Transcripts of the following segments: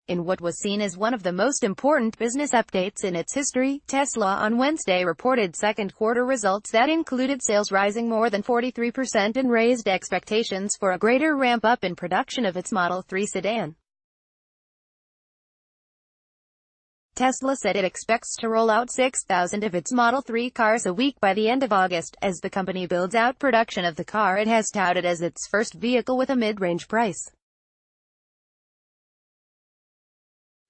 In what was seen as one of the most important business updates in its history, Tesla on Wednesday reported second-quarter results that included sales rising more than 43% and raised expectations for a greater ramp-up in production of its Model 3 sedan. Tesla said it expects to roll out 6,000 of its Model 3 cars a week by the end of August, as the company builds out production of the car it has touted as its first vehicle with a mid-range price.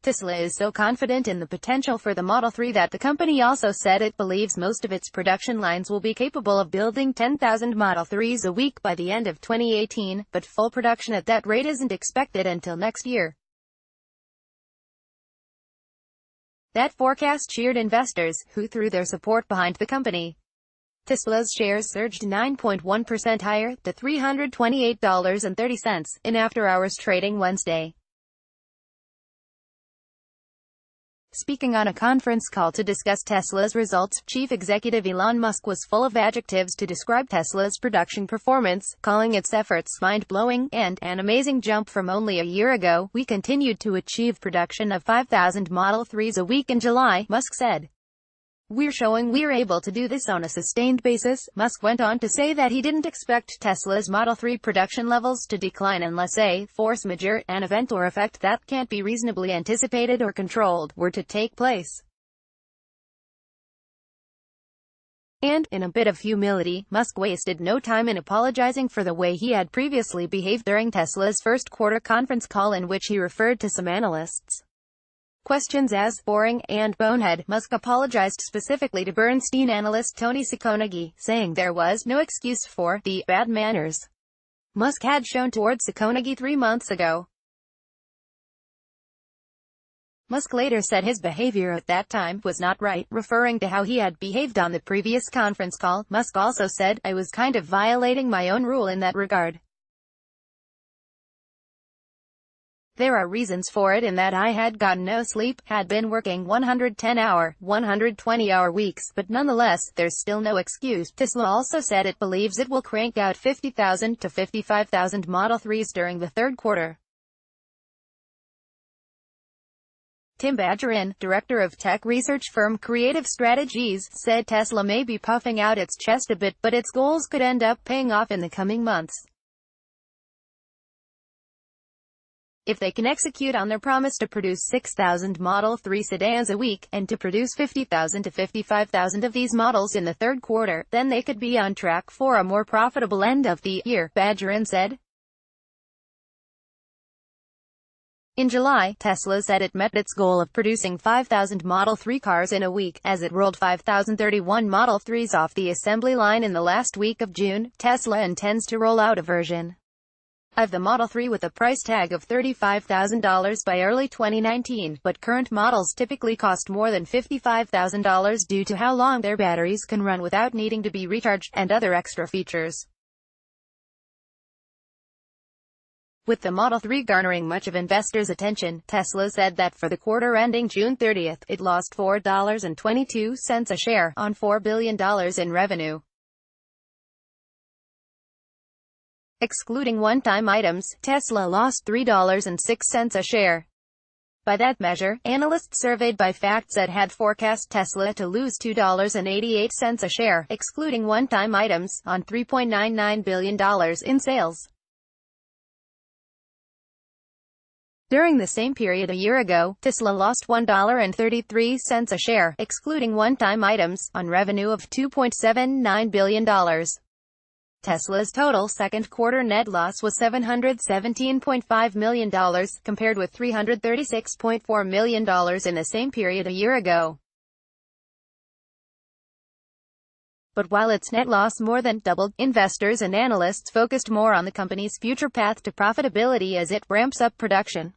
Tesla is so confident in the potential for the Model 3 that the company also said it believes most of its production lines will be capable of building 10,000 Model 3s a week by the end of 2018, but full production at that rate isn't expected until next year. That forecast cheered investors, who threw their support behind the company. Tesla's shares surged 9.1% higher, to $328.30, in after-hours trading Wednesday. Speaking on a conference call to discuss Tesla's results, Chief Executive Elon Musk was full of adjectives to describe Tesla's production performance, calling its efforts mind-blowing, and an amazing jump from only a year ago. We continued to achieve production of 5,000 Model 3s a week in July, Musk said. We're showing we're able to do this on a sustained basis. Musk went on to say that he didn't expect Tesla's Model 3 production levels to decline unless a force majeure, an event or effect that can't be reasonably anticipated or controlled, were to take place. And, in a bit of humility, Musk wasted no time in apologizing for the way he had previously behaved during Tesla's first-quarter conference call, in which he referred to some analysts' questions as boring and bonehead. Musk apologized specifically to Bernstein analyst Tony Sacconaghi, saying there was no excuse for the bad manners Musk had shown towards Sacconaghi 3 months ago. Musk later said his behavior at that time was not right, referring to how he had behaved on the previous conference call. Musk also said, I was kind of violating my own rule in that regard. There are reasons for it in that I had gotten no sleep, had been working 110-hour, 120-hour weeks, but nonetheless, there's still no excuse. Tesla also said it believes it will crank out 50,000 to 55,000 Model 3s during the third quarter. Tim Badgerin, director of tech research firm Creative Strategies, said Tesla may be puffing out its chest a bit, but its goals could end up paying off in the coming months. If they can execute on their promise to produce 6,000 Model 3 sedans a week, and to produce 50,000 to 55,000 of these models in the third quarter, then they could be on track for a more profitable end of the year, Badgerin said. In July, Tesla said it met its goal of producing 5,000 Model 3 cars in a week, as it rolled 5,031 Model 3s off the assembly line in the last week of June. Tesla intends to roll out a version of the Model 3 with a price tag of $35,000 by early 2019, but current models typically cost more than $55,000 due to how long their batteries can run without needing to be recharged, and other extra features. With the Model 3 garnering much of investors' attention, Tesla said that for the quarter ending June 30, it lost $4.22 a share, on $4 billion in revenue. Excluding one-time items, Tesla lost $3.06 a share. By that measure, analysts surveyed by FactSet had forecast Tesla to lose $2.88 a share, excluding one-time items, on $3.99 billion in sales. During the same period a year ago, Tesla lost $1.33 a share, excluding one-time items, on revenue of $2.79 billion. Tesla's total second-quarter net loss was $717.5 million, compared with $336.4 million in the same period a year ago. But while its net loss more than doubled, investors and analysts focused more on the company's future path to profitability as it ramps up production.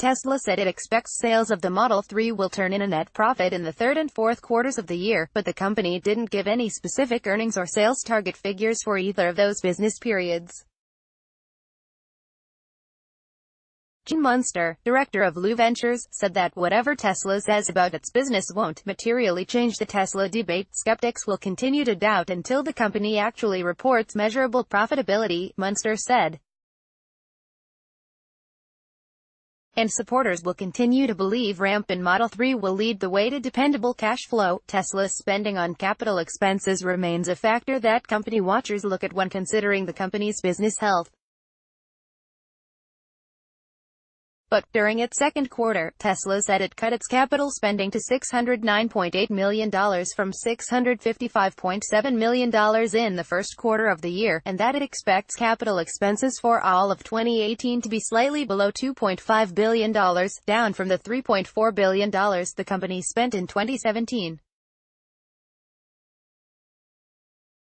Tesla said it expects sales of the Model 3 will turn in a net profit in the third and fourth quarters of the year, but the company didn't give any specific earnings or sales target figures for either of those business periods. Gene Munster, director of Lu Ventures, said that whatever Tesla says about its business won't materially change the Tesla debate. Skeptics will continue to doubt until the company actually reports measurable profitability, Munster said. and supporters will continue to believe ramp in Model 3 will lead the way to dependable cash flow. Tesla's spending on capital expenses remains a factor that company watchers look at when considering the company's business health. But, during its second quarter, Tesla said it cut its capital spending to $609.8 million from $655.7 million in the first quarter of the year, and that it expects capital expenses for all of 2018 to be slightly below $2.5 billion, down from the $3.4 billion the company spent in 2017.